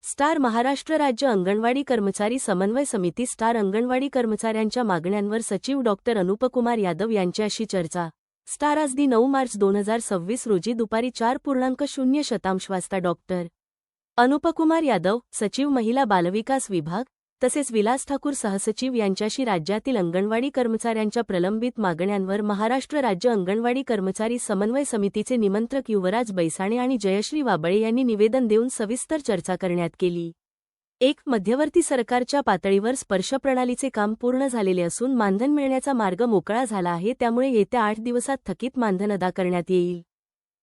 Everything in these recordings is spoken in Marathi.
स्टार महाराष्ट्र राज्य अंगणवाडी कर्मचारी समन्वय समिती स्टार अंगणवाडी कर्मचाऱ्यांच्या मागण्यांवर सचिव डॉ. अनुपकुमार यादव यांच्याशी चर्चा. स्टार आज 9 मार्च 2026 रोजी दुपारी 4.0 वाजता डॉ. अनुपकुमार यादव, सचिव महिला बालविकास विभाग, तसेच विलास ठाकूर सहसचिव यांच्याशी राज्यातील अंगणवाडी कर्मचाऱ्यांच्या प्रलंबित मागण्यांवर महाराष्ट्र राज्य अंगणवाडी कर्मचारी समन्वय समितीचे निमंत्रक युवराज बैसाणे आणि जयश्री वाबळे यांनी निवेदन देऊन सविस्तर चर्चा करण्यात केली. मध्यवर्ती सरकारच्या पातळीवर स्पर्श प्रणालीचे काम पूर्ण झालेले असून मानधन मिळण्याचा मार्ग मोकळा झाला आहे, त्यामुळे येत्या 8 दिवसात थकीत मानधन अदा करण्यात येईल.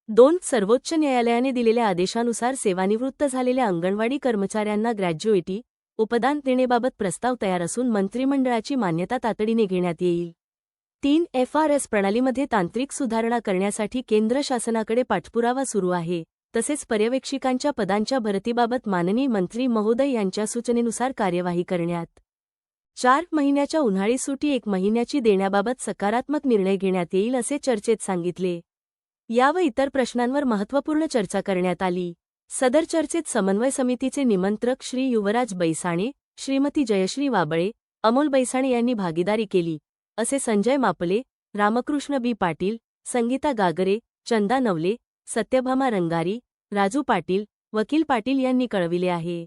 2. सर्वोच्च न्यायालयाने दिलेल्या आदेशानुसार सेवानिवृत्त झालेल्या अंगणवाडी कर्मचाऱ्यांना ग्रॅज्युएटी उपदान देण्याबाबत प्रस्ताव तयार असून मंत्रिमंडळाची मान्यता तातडीने घेण्यात येईल. 3. FRS प्रणालीमध्ये तांत्रिक सुधारणा करण्यासाठी केंद्र शासनाकडे पाठपुरावा सुरू आहे. तसेच पर्यवेक्षिकांच्या पदांच्या भरतीबाबत माननीय मंत्री महोदय यांच्या सूचनेनुसार कार्यवाही करण्यात. 4 महिन्याच्या उन्हाळी सुटी 1 महिन्याची देण्याबाबत सकारात्मक निर्णय घेण्यात येईल असे चर्चेत सांगितले. या व इतर प्रश्नांवर महत्त्वपूर्ण चर्चा करण्यात आली. सदर चर्चेत समन्वय समितीचे निमंत्रक श्री युवराज बैसाणे, श्रीमती जयश्री वाबळे, अमोल बैसाणे यांनी भागीदारी केली, असे संजय मापले, रामकृष्ण बी पाटील, संगीता गागरे, चंदा नवले, सत्यभामा रंगारी, राजू पाटील, वकील पाटील यांनी कळविले आहे.